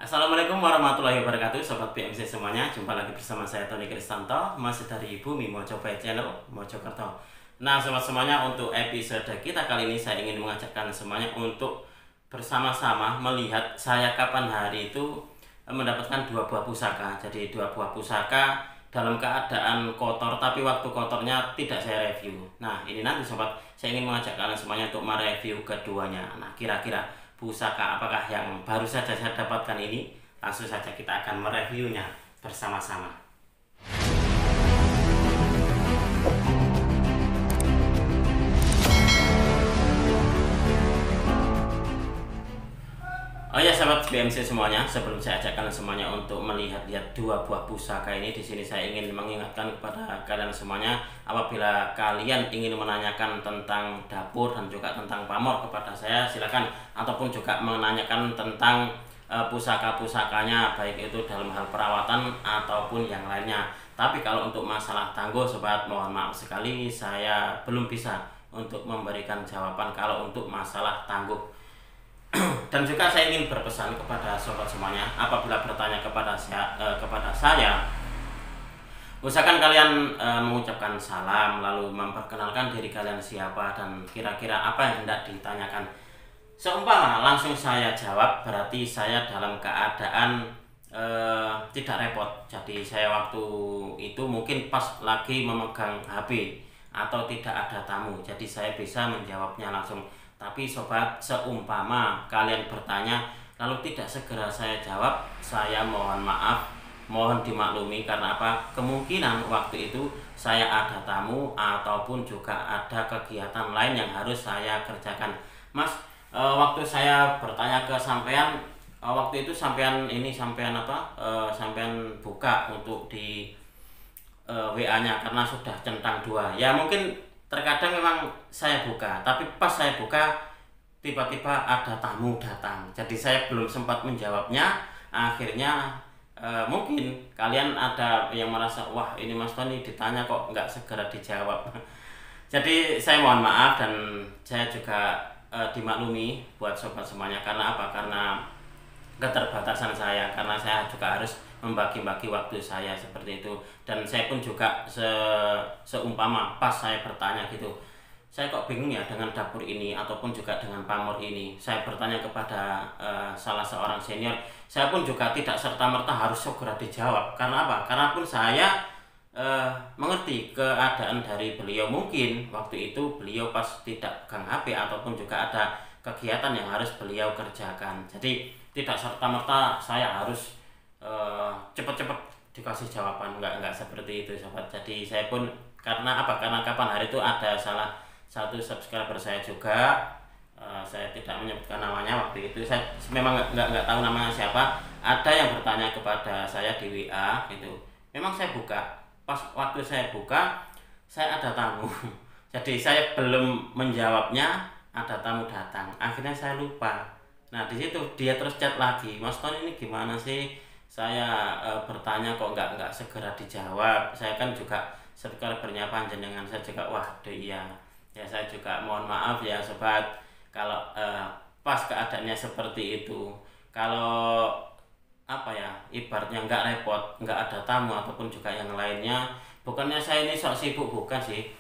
Assalamualaikum warahmatullahi wabarakatuh, Sobat BMC semuanya. Jumpa lagi bersama saya Tony Kristanto, masih dari Bumi Mojokerto Channel, Mojokerto. Nah, sobat semuanya, untuk episode kita kali ini saya ingin mengajakkan semuanya untuk bersama-sama melihat saya kapan hari itu mendapatkan dua buah pusaka. Jadi dua buah pusaka dalam keadaan kotor, tapi waktu kotornya tidak saya review. Nah, ini nanti sobat, saya ingin mengajak kalian semuanya untuk mereview keduanya. Nah, kira-kira pusaka apakah yang baru saja saya dapatkan ini? Langsung saja kita akan mereviewnya bersama-sama. Oh ya, sahabat BMC semuanya, sebelum saya ajak kalian semuanya untuk melihat-lihat dua buah pusaka ini, di sini saya ingin mengingatkan kepada kalian semuanya, apabila kalian ingin menanyakan tentang dapur dan juga tentang pamor kepada saya, silakan, ataupun juga menanyakan tentang pusaka-pusakanya, baik itu dalam hal perawatan ataupun yang lainnya. Tapi kalau untuk masalah tangguh, sobat, mohon maaf sekali, saya belum bisa untuk memberikan jawaban kalau untuk masalah tangguh. Dan juga saya ingin berpesan kepada sobat semuanya, apabila bertanya kepada saya, usahakan kalian mengucapkan salam, lalu memperkenalkan diri kalian siapa dan kira-kira apa yang hendak ditanyakan. Seumpama langsung saya jawab, berarti saya dalam keadaan tidak repot. Jadi saya waktu itu mungkin pas lagi memegang HP atau tidak ada tamu, jadi saya bisa menjawabnya langsung. Tapi sobat, seumpama kalian bertanya lalu tidak segera saya jawab, saya mohon maaf, mohon dimaklumi. Karena apa? Kemungkinan waktu itu saya ada tamu ataupun juga ada kegiatan lain yang harus saya kerjakan. Mas, waktu saya bertanya ke sampean, waktu itu sampean ini sampean apa? Sampean buka untuk di WA-nya karena sudah centang dua. Ya mungkin terkadang memang saya buka, tapi pas saya buka tiba-tiba ada tamu datang. Jadi saya belum sempat menjawabnya. Akhirnya mungkin kalian ada yang merasa, wah ini Mas Tony ditanya kok nggak segera dijawab. Jadi saya mohon maaf dan saya juga dimaklumi buat sobat semuanya. Karena apa? Karena keterbatasan saya, karena saya juga harus membagi-bagi waktu saya seperti itu. Dan saya pun juga seumpama pas saya bertanya gitu, saya kok bingung ya dengan dapur ini ataupun juga dengan pamor ini, saya bertanya kepada salah seorang senior, saya pun juga tidak serta-merta harus segera dijawab. Karena apa? Karena pun saya mengerti keadaan dari beliau. Mungkin waktu itu beliau pas tidak pegang HP ataupun juga ada kegiatan yang harus beliau kerjakan. Jadi tidak serta-merta saya harus cepat-cepat dikasih jawaban, enggak seperti itu sobat. Jadi saya pun, karena apa? Karena kapan hari itu ada salah satu subscriber saya juga, saya tidak menyebutkan namanya. Waktu itu saya memang nggak tahu namanya siapa, ada yang bertanya kepada saya di WA gitu. Memang saya buka, pas waktu saya buka saya ada tamu. Jadi saya belum menjawabnya, ada tamu datang, akhirnya saya lupa. Nah di situ dia terus chat lagi, Mas Tony ini gimana sih, saya bertanya kok nggak segera dijawab. Saya kan juga subscribernya panjenengan, saya juga waduh iya ya. Saya juga mohon maaf ya sobat, kalau pas keadaannya seperti itu. Kalau apa ya, ibaratnya nggak repot, nggak ada tamu ataupun juga yang lainnya, bukannya saya ini sok sibuk, bukan sih,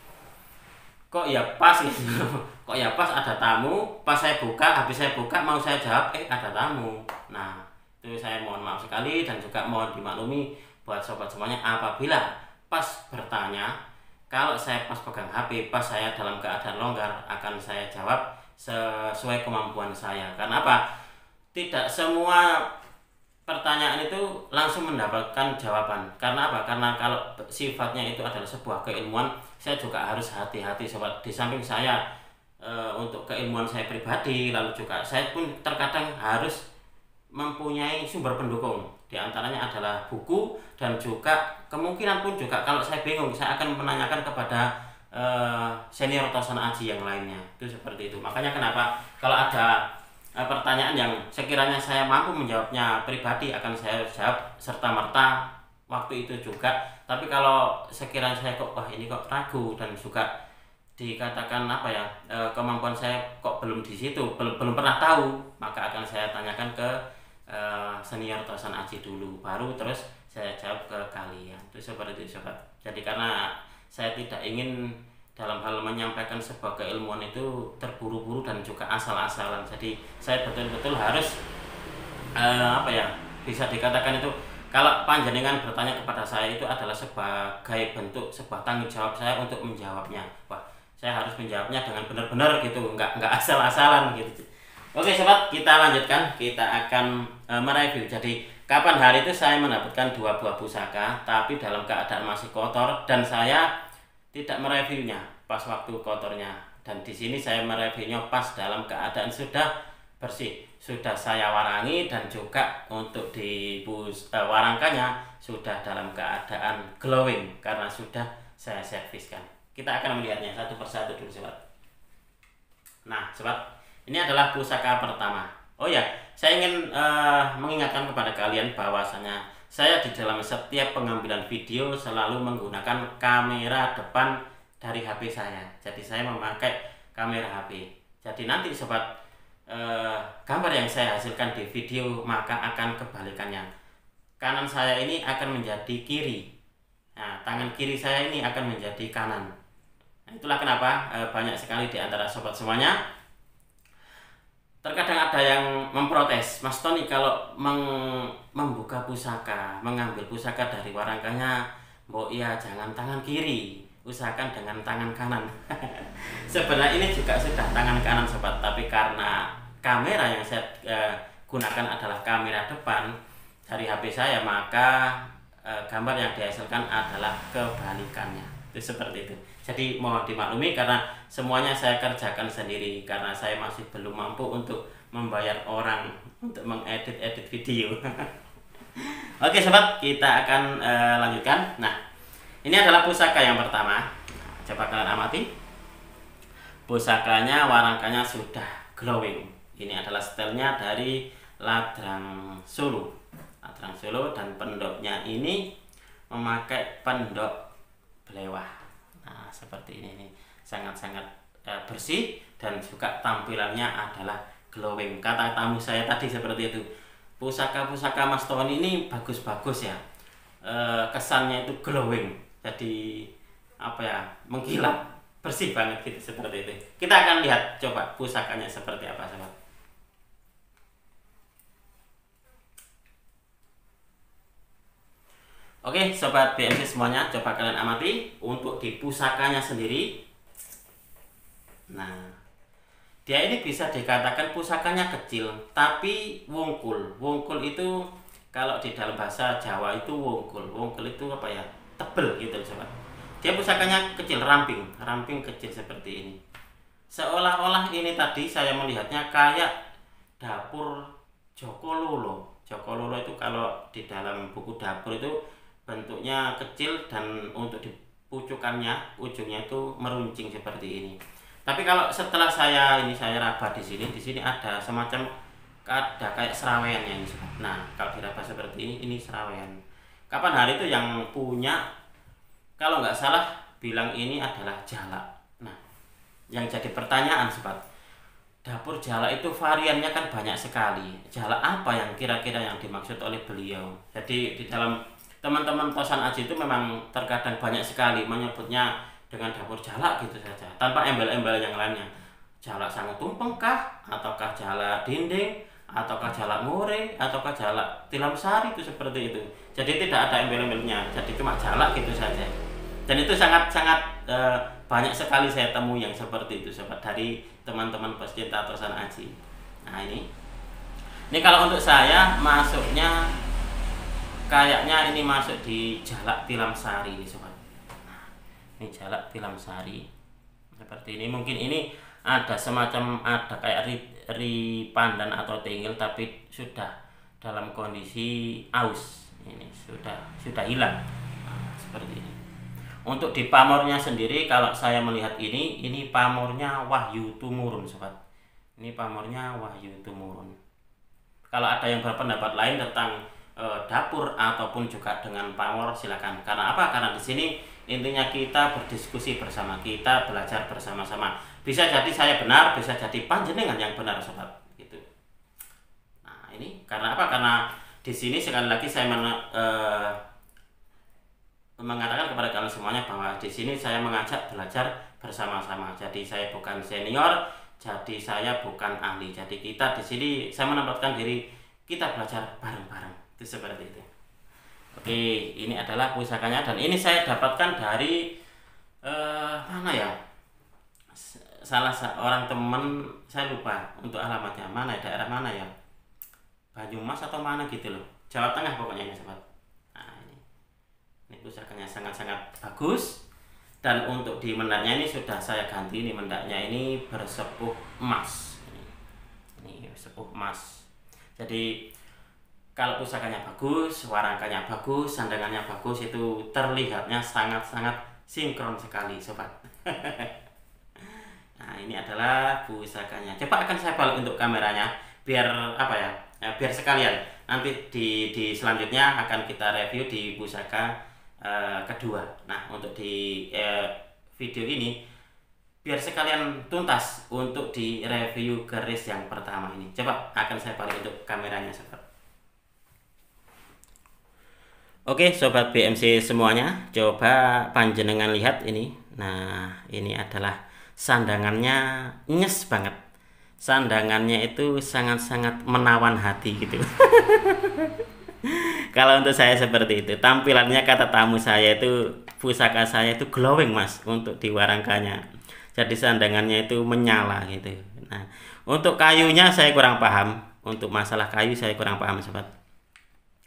kok ya pas gitu. Kok ya pas ada tamu, pas saya buka, habis saya buka mau saya jawab ada tamu. Nah itu saya mohon maaf sekali dan juga mohon dimaklumi buat sobat semuanya, apabila pas bertanya, kalau saya pas pegang HP, pas saya dalam keadaan longgar, akan saya jawab sesuai kemampuan saya. Karena apa? Tidak semua pertanyaan itu langsung mendapatkan jawaban. Karena apa? Karena kalau sifatnya itu adalah sebuah keilmuan, saya juga harus hati-hati sobat. Di samping saya untuk keilmuan saya pribadi, lalu juga saya pun terkadang harus mempunyai sumber pendukung. Di antaranya adalah buku, dan juga kemungkinan pun juga kalau saya bingung, saya akan menanyakan kepada senior atasan aji yang lainnya. Itu seperti itu. Makanya kenapa kalau ada pertanyaan yang sekiranya saya mampu menjawabnya pribadi, akan saya jawab serta merta waktu itu juga. Tapi kalau sekiranya saya kok wah ini kok ragu dan juga dikatakan apa ya, kemampuan saya kok belum di situ, belum pernah tahu, maka akan saya tanyakan ke senior Tosan Aji dulu, baru terus saya jawab ke kalian. Itu seperti itu sobat. Jadi karena saya tidak ingin dalam hal menyampaikan sebuah keilmuan itu terburu-buru dan juga asal-asalan. Jadi saya betul-betul harus bisa dikatakan itu, kalau panjenengan bertanya kepada saya itu adalah sebagai bentuk sebuah tanggung jawab saya untuk menjawabnya. Wah, saya harus menjawabnya dengan benar-benar gitu, nggak asal-asalan gitu. Oke sobat, kita lanjutkan. Kita akan mereview. Jadi kapan hari itu saya mendapatkan 2 buah pusaka, tapi dalam keadaan masih kotor, dan saya tidak mereviewnya pas waktu kotornya. Dan di sini saya mereviewnya pas dalam keadaan sudah bersih, sudah saya warangi, dan juga untuk di warangkannya sudah dalam keadaan glowing karena sudah saya serviskan. Kita akan melihatnya satu persatu dulu sobat. Nah sobat, ini adalah pusaka pertama. Oh ya, saya ingin mengingatkan kepada kalian bahwasanya saya di dalam setiap pengambilan video selalu menggunakan kamera depan dari HP saya. Jadi saya memakai kamera HP. Jadi nanti sobat, gambar yang saya hasilkan di video maka akan kebalikannya. Kanan saya ini akan menjadi kiri. Nah, tangan kiri saya ini akan menjadi kanan. Nah, itulah kenapa banyak sekali di antara sobat semuanya terkadang ada yang memprotes, Mas Tony kalau membuka pusaka, mengambil pusaka dari warangkanya, mbok ya jangan tangan kiri, usahakan dengan tangan kanan. Sebenarnya ini juga sudah tangan kanan sobat, tapi karena kamera yang saya gunakan adalah kamera depan dari HP saya, maka gambar yang dihasilkan adalah kebalikannya. Itu seperti itu. Jadi mohon dimaklumi karena semuanya saya kerjakan sendiri karena saya masih belum mampu untuk membayar orang untuk mengedit video. Oke sobat, kita akan lanjutkan. Nah, ini adalah pusaka yang pertama. Coba kalian amati. Pusakanya, warangkanya sudah glowing. Ini adalah stylenya dari Ladrang Solo. Ladrang Solo, dan pendoknya ini memakai pendok belewah. Nah, seperti ini sangat-sangat bersih dan juga tampilannya adalah glowing. Kata tamu saya tadi seperti itu. Pusaka-pusaka Mas Tony ini bagus-bagus ya. Kesannya itu glowing. Jadi mengkilap, bersih banget gitu, seperti itu. Kita akan lihat coba pusakanya seperti apa sobat. Oke sobat BMC semuanya, coba kalian amati untuk di pusakanya sendiri. Nah, dia ini bisa dikatakan pusakanya kecil tapi wungkul. Wungkul itu kalau di dalam bahasa Jawa itu wungkul. Wungkul itu tebel gitu sobat. Dia pusakanya kecil, ramping kecil seperti ini. Seolah-olah ini tadi saya melihatnya kayak dapur Joko Lolo. Joko Lolo itu kalau di dalam buku dapur itu bentuknya kecil dan untuk dipucukannya ujungnya itu meruncing seperti ini. Tapi kalau setelah saya raba di sini ada semacam kayak seraweannya ini. Nah, kalau diraba seperti ini serawean. Kapan hari itu yang punya, kalau nggak salah bilang ini adalah jalak. Nah, yang jadi pertanyaan sobat, dapur jalak itu variannya kan banyak sekali. Jalak apa yang kira-kira yang dimaksud oleh beliau? Jadi di dalam teman-teman Tosan Aji itu memang terkadang banyak sekali menyebutnya dengan dapur jalak gitu saja, tanpa embel-embel yang lainnya. Jalak sangat tumpeng kah? Ataukah jalak dinding? Ataukah jalak ngore? Ataukah jalak tilam sari? Itu seperti itu. Jadi tidak ada embel-embelnya, jadi cuma jalak gitu saja. Dan itu sangat-sangat banyak sekali saya temui yang seperti itu sobat, dari teman-teman pecinta Tosan Aji. Nah ini kalau untuk saya masuknya kayaknya ini masuk di jalak tilam sari sobat. Nah, ini jalak tilam sari seperti ini. Mungkin ini ada semacam kayak ri pandan atau tinggil tapi sudah dalam kondisi aus. Ini sudah hilang. Nah, seperti ini. Untuk di pamornya sendiri kalau saya melihat ini pamornya Wahyu Tumurun sobat. Ini pamornya Wahyu Tumurun. Kalau ada yang berpendapat lain tentang dapur ataupun juga dengan pamor silakan. Karena apa? Karena di sini intinya kita berdiskusi bersama, kita belajar bersama-sama. Bisa jadi saya benar, bisa jadi panjenengan yang benar sobat gitu. Nah, ini karena apa? Karena di sini sekali lagi saya mengatakan kepada kalian semuanya bahwa di sini saya mengajak belajar bersama-sama. Jadi saya bukan senior, jadi saya bukan ahli. Jadi kita di sini saya menempatkan diri kita belajar bareng-bareng. Itu seperti itu. Oke, ini adalah pusakanya dan ini saya dapatkan dari mana ya? Salah seorang teman, saya lupa untuk alamatnya mana, daerah mana ya, Banyumas atau mana gitu loh, Jawa Tengah pokoknya ini sobat. Nah ini pusakanya sangat-sangat bagus dan untuk di mendaknya ini sudah saya ganti, ini mendaknya ini bersepuh emas, ini sepuh emas. Jadi kalau pusakanya bagus, warangkanya bagus, sandangannya bagus, itu terlihatnya sangat-sangat sinkron sekali sobat. Nah ini adalah pusakanya. Coba akan saya balik untuk kameranya biar apa ya, biar sekalian nanti di selanjutnya akan kita review di pusaka kedua. Nah untuk di video ini biar sekalian tuntas untuk di review keris yang pertama ini. Coba akan saya balik untuk kameranya sobat. Oke sobat BMC semuanya, coba panjenengan lihat ini. Nah ini adalah sandangannya, nyes banget. Sandangannya itu sangat-sangat menawan hati gitu. Kalau untuk saya seperti itu. Tampilannya kata tamu saya itu, pusaka saya itu glowing mas untuk di warangkanya. Jadi sandangannya itu menyala gitu. Nah untuk kayunya saya kurang paham. Untuk masalah kayu saya kurang paham sobat.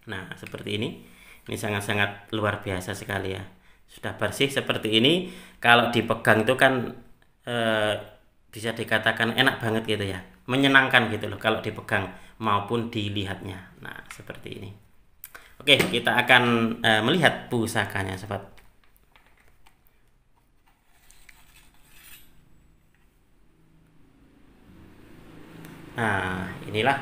Nah seperti ini. Ini sangat-sangat luar biasa sekali ya. Sudah bersih seperti ini. Kalau dipegang itu kan bisa dikatakan enak banget gitu ya, menyenangkan gitu loh kalau dipegang maupun dilihatnya. Nah seperti ini. Oke, kita akan melihat pusakanya sobat. Nah inilah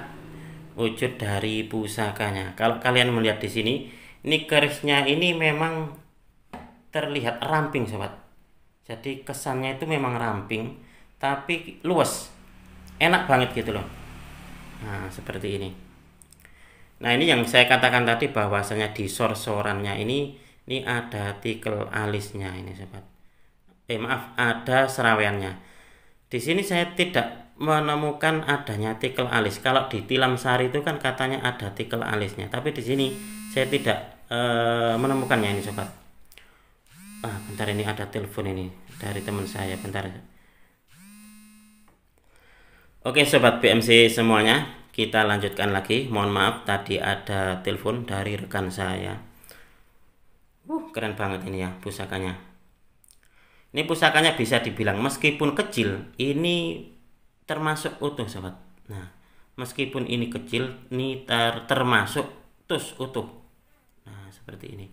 wujud dari pusakanya. Kalau kalian melihat di sini, ini kerisnya ini memang terlihat ramping sobat. Jadi kesannya itu memang ramping tapi luas, enak banget gitu loh. Nah seperti ini. Nah ini yang saya katakan tadi bahwasanya di sor-sorannya ini ada tikel alisnya ini sobat. Maaf, ada seraweannya. Di sini saya tidak menemukan adanya tikel alis. Kalau di tilam sari itu kan katanya ada tikel alisnya, tapi di sini saya tidak menemukannya ini sobat. Bentar, ini ada telepon ini dari teman saya, bentar. Oke sobat BMC semuanya, kita lanjutkan lagi. Mohon maaf tadi ada telepon dari rekan saya. Keren banget ini ya pusakanya. Ini pusakanya bisa dibilang meskipun kecil, ini termasuk utuh sobat. Nah meskipun ini kecil, ini termasuk utuh. Nah seperti ini.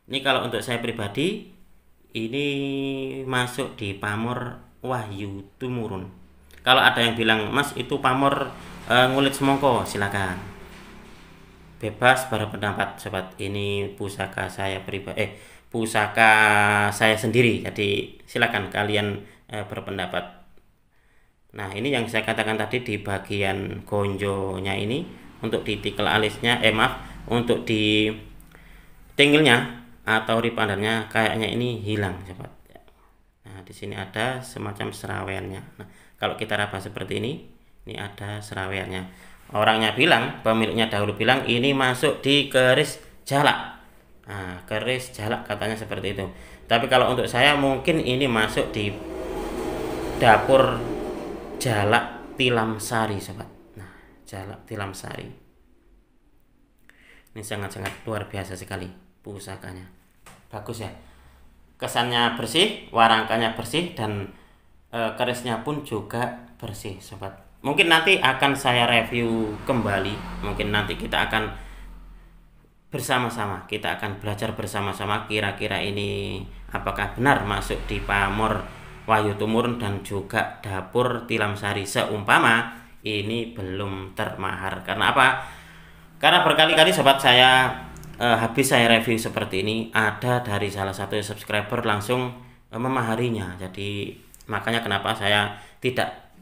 Ini kalau untuk saya pribadi, ini masuk di pamor Wahyu Tumurun. Kalau ada yang bilang mas itu pamor ngulit semongko, silakan, bebas berpendapat sobat. Ini pusaka saya pribadi, pusaka saya sendiri. Jadi silakan kalian berpendapat. Nah ini yang saya katakan tadi di bagian gonjonya ini, untuk di tikel alisnya, untuk di tinggilnya atau ripandannya kayaknya ini hilang sobat. Nah di sini ada semacam seraweannya. Nah kalau kita raba seperti ini ada seraweannya. Orangnya bilang, pemiliknya dahulu bilang ini masuk di keris jalak. Nah keris jalak katanya seperti itu. Tapi kalau untuk saya mungkin ini masuk di dapur jalak tilam sari sobat. Nah jalak tilam sari ini sangat-sangat luar biasa sekali pusakanya. Bagus ya, kesannya bersih, warangkanya bersih, dan kerisnya pun juga bersih sobat. Mungkin nanti akan saya review kembali. Mungkin nanti kita akan bersama-sama, kita akan belajar bersama-sama kira-kira ini apakah benar masuk di pamor Wahyu Tumurun dan juga dapur tilam sari, seumpama ini belum termahar. Karena apa? Karena berkali-kali sobat saya habis saya review seperti ini, ada dari salah satu subscriber langsung memaharinya. Jadi makanya kenapa saya tidak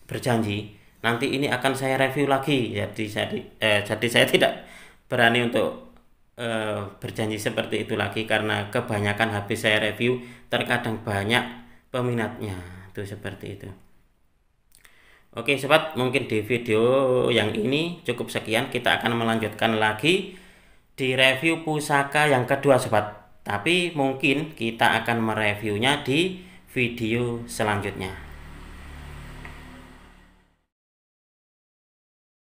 berjanji nanti ini akan saya review lagi. Jadi saya tidak berani untuk berjanji seperti itu lagi, karena kebanyakan habis saya review terkadang banyak peminatnya tuh seperti itu. Oke sobat, mungkin di video yang ini cukup sekian. Kita akan melanjutkan lagi di review pusaka yang kedua sobat, tapi mungkin kita akan mereviewnya di video selanjutnya.